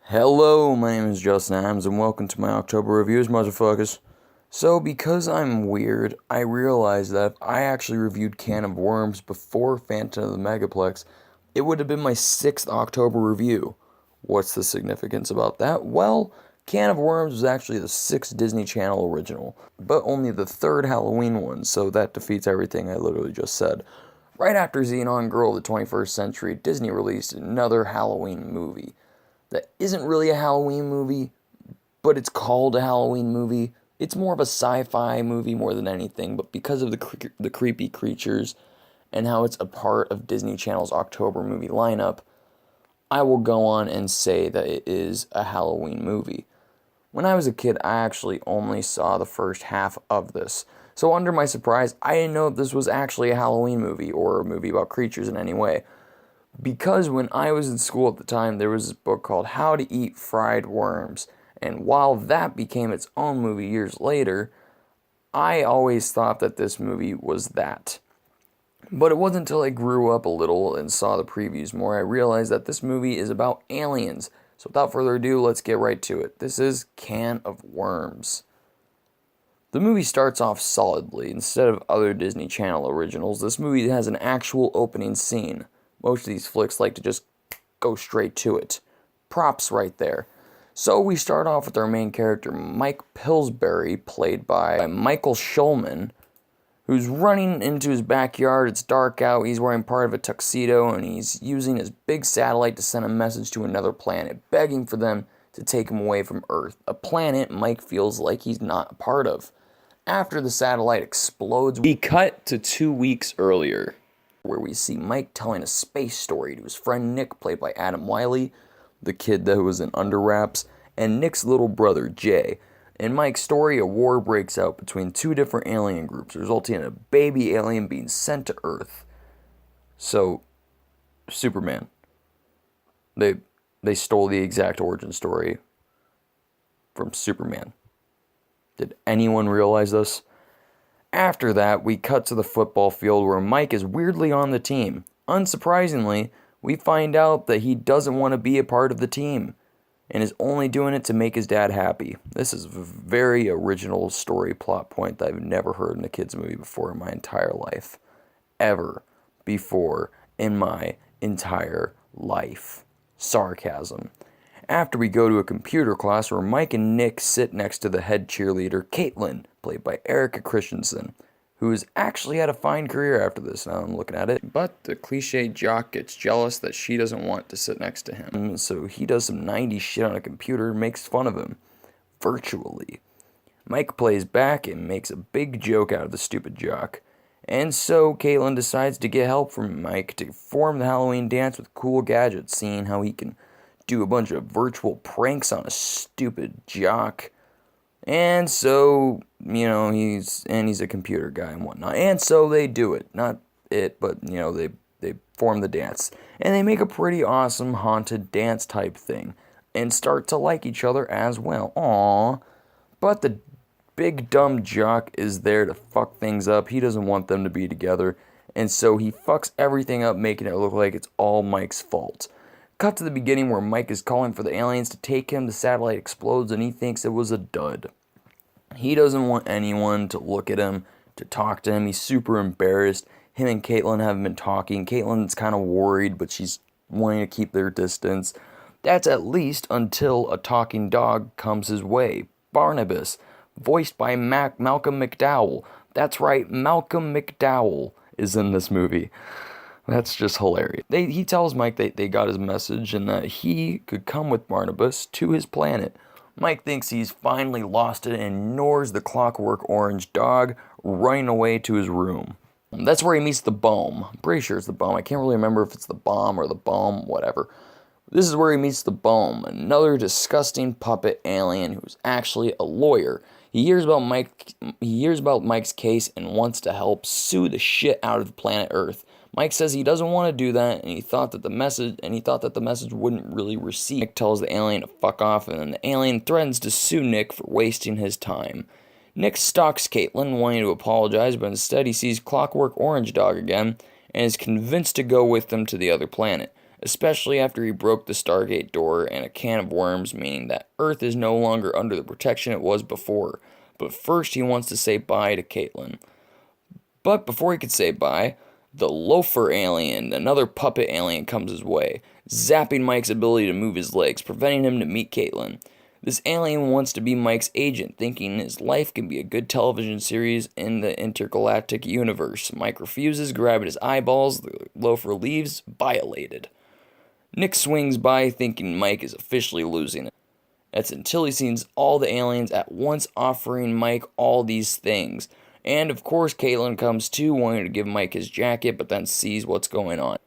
Hello, my name is Justin Adams, and welcome to my October reviews, motherfuckers. So, because I'm weird, I realized that if I actually reviewed Can of Worms before Phantom of the Megaplex, it would have been my 6th October review. What's the significance about that? Well, Can of Worms was actually the 6th Disney Channel original, but only the 3rd Halloween one, so that defeats everything I literally just said. Right after Xenon Girl of the 21st Century, Disney released another Halloween movie that isn't really a Halloween movie, but it's called a Halloween movie. It's more of a sci-fi movie more than anything, but because of the creepy creatures and how it's a part of Disney Channel's October movie lineup, I will go on and say that it is a Halloween movie. When I was a kid, I actually only saw the first half of this. So under my surprise, I didn't know if this was actually a Halloween movie or a movie about creatures in any way. Because when I was in school at the time, there was this book called How to Eat Fried Worms. And while that became its own movie years later, I always thought that this movie was that. But it wasn't until I grew up a little and saw the previews more, I realized that this movie is about aliens. So without further ado, let's get right to it. This is Can of Worms. The movie starts off solidly. Instead of other Disney Channel originals, this movie has an actual opening scene. Most of these flicks like to just go straight to it. Props right there. So we start off with our main character, Mike Pillsbury, played by Michael Schulman, who's running into his backyard. It's dark out, he's wearing part of a tuxedo, and he's using his big satellite to send a message to another planet, begging for them to take him away from Earth, a planet Mike feels like he's not a part of. After the satellite explodes, we cut to 2 weeks earlier, where we see Mike telling a space story to his friend Nick, played by Adam Wiley, the kid that was in Under Wraps, and Nick's little brother, Jay. In Mike's story, a war breaks out between two different alien groups, resulting in a baby alien being sent to Earth. So, Superman. They stole the exact origin story from Superman. Did anyone realize this? After that, we cut to the football field where Mike is weirdly on the team. Unsurprisingly, we find out that he doesn't want to be a part of the team and is only doing it to make his dad happy. This is a very original story plot point that I've never heard in a kid's movie before in my entire life. Ever before in my entire life. Sarcasm. After we go to a computer class where Mike and Nick sit next to the head cheerleader, Caitlin, played by Erica Christensen, who has actually had a fine career after this, now I'm looking at it. But the cliche jock gets jealous that she doesn't want to sit next to him, so he does some 90s shit on a computer and makes fun of him. Virtually. Mike plays back and makes a big joke out of the stupid jock. And so Caitlin decides to get help from Mike to form the Halloween dance with cool gadgets, seeing how he can do a bunch of virtual pranks on a stupid jock. And so, he's a computer guy and whatnot. And so they do it. Not it, but, they form the dance. And they make a pretty awesome haunted dance type thing. And start to like each other as well. Aww. But the big dumb jock is there to fuck things up. He doesn't want them to be together. And so he fucks everything up, making it look like it's all Mike's fault. Cut to the beginning where Mike is calling for the aliens to take him. The satellite explodes and he thinks it was a dud. He doesn't want anyone to look at him, to talk to him. He's super embarrassed. Him and Caitlin haven't been talking. Caitlin's kind of worried, but she's wanting to keep their distance. That's at least until a talking dog comes his way. Barnabas, voiced by Malcolm McDowell. That's right, Malcolm McDowell is in this movie. That's just hilarious. He tells Mike that they got his message and that he could come with Barnabas to his planet. Mike thinks he's finally lost it and ignores the Clockwork Orange dog, running away to his room. That's where he meets the Bomb. I'm pretty sure it's the Bomb. I can't really remember if it's the Bomb or the Bomb, whatever. This is where he meets the Bomb, another disgusting puppet alien who's actually a lawyer. He hears about Mike's case and wants to help sue the shit out of planet Earth. Mike says he doesn't want to do that, and he thought that the message wouldn't really receive. Nick tells the alien to fuck off, and then the alien threatens to sue Nick for wasting his time. Nick stalks Caitlin, wanting to apologize, but instead he sees Clockwork Orange Dog again, and is convinced to go with them to the other planet. especially after he broke the Stargate door and a can of worms, meaning that Earth is no longer under the protection it was before. But first, he wants to say bye to Caitlin. But before he could say bye, the loafer alien, another puppet alien, comes his way, zapping Mike's ability to move his legs, preventing him to meet Caitlin. This alien wants to be Mike's agent, thinking his life can be a good television series in the intergalactic universe. Mike refuses, grabbing his eyeballs. The loafer leaves, violated. Nick swings by, thinking Mike is officially losing it. That's until he sees all the aliens at once offering Mike all these things. And of course, Caitlin comes too, wanting to give Mike his jacket, but then sees what's going on.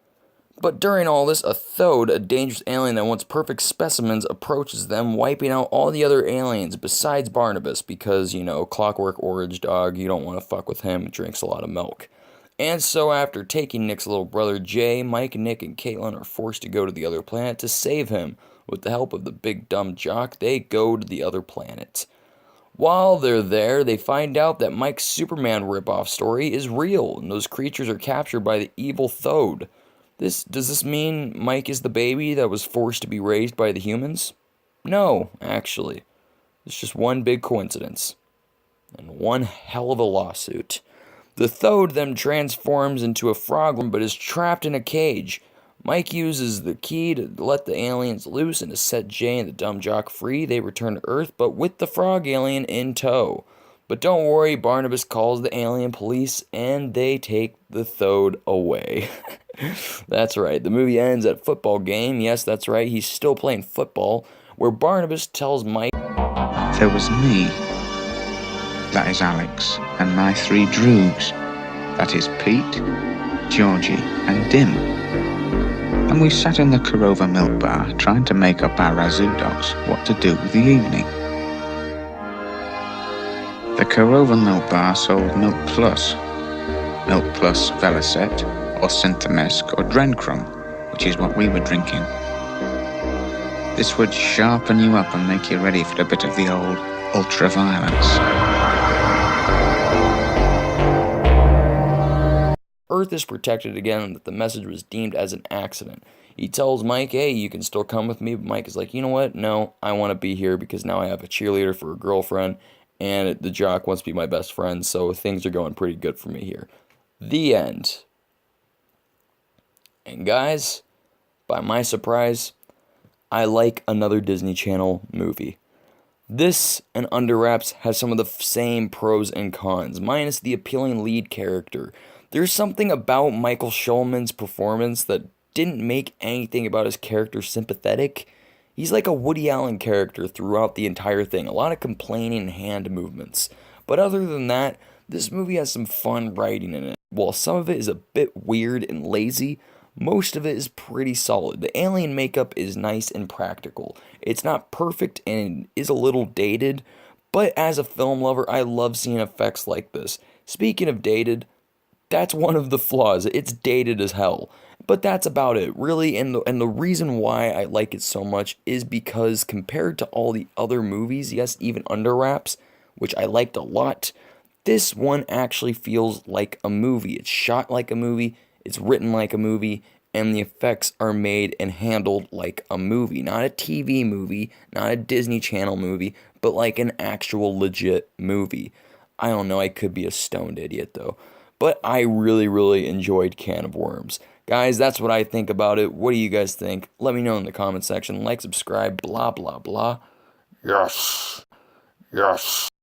But during all this, a Thode, a dangerous alien that wants perfect specimens, approaches them, wiping out all the other aliens besides Barnabas, because, Clockwork Orange dog, you don't want to fuck with him, drinks a lot of milk. And so after taking Nick's little brother Jay, Mike, Nick, and Caitlin are forced to go to the other planet to save him. With the help of the big dumb jock, they go to the other planet. While they're there, they find out that Mike's Superman ripoff story is real, and those creatures are captured by the evil Thode. Does this mean Mike is the baby that was forced to be raised by the humans? No, actually. It's just one big coincidence. And one hell of a lawsuit. The Thode then transforms into a frog but is trapped in a cage. Mike uses the key to let the aliens loose and to set Jay and the dumb jock free. They return to Earth, but with the frog alien in tow. But don't worry, Barnabas calls the alien police and they take the Thode away. That's right, the movie ends at a football game. Yes, that's right, he's still playing football, where Barnabas tells Mike, "There was me, that is Alex, and my 3 droogs, that is Pete, Georgie, and Dim. And we sat in the Korova milk bar trying to make up our Razoo dogs what to do with the evening. The Korova milk bar sold Milk Plus Velocet, or Synthomesk, or Drencrum, which is what we were drinking. This would sharpen you up and make you ready for a bit of the old ultra-violence." Earth is protected again and that the message was deemed as an accident. He tells Mike, hey, you can still come with me, but Mike is like, you know what? No, I want to be here because now I have a cheerleader for a girlfriend, and the jock wants to be my best friend, so things are going pretty good for me here. The end. And guys, by my surprise, I like another Disney Channel movie. This and Under Wraps has some of the same pros and cons, minus the appealing lead character. There's something about Michael Schulman's performance that didn't make anything about his character sympathetic. He's like a Woody Allen character throughout the entire thing, a lot of complaining and hand movements. But other than that, this movie has some fun writing in it. While some of it is a bit weird and lazy, most of it is pretty solid. The alien makeup is nice and practical. It's not perfect and is a little dated, but as a film lover, I love seeing effects like this. Speaking of dated, that's one of the flaws. It's dated as hell. But that's about it, really, and the reason why I like it so much is because compared to all the other movies, yes, even Under Wraps, which I liked a lot, this one actually feels like a movie. It's shot like a movie, it's written like a movie, and the effects are made and handled like a movie. Not a TV movie, not a Disney Channel movie, but like an actual legit movie. I don't know, I could be a stoned idiot though. But I really, really enjoyed Can of Worms. Guys, that's what I think about it. What do you guys think? Let me know in the comment section. Like, subscribe, blah, blah, blah. Yes. Yes.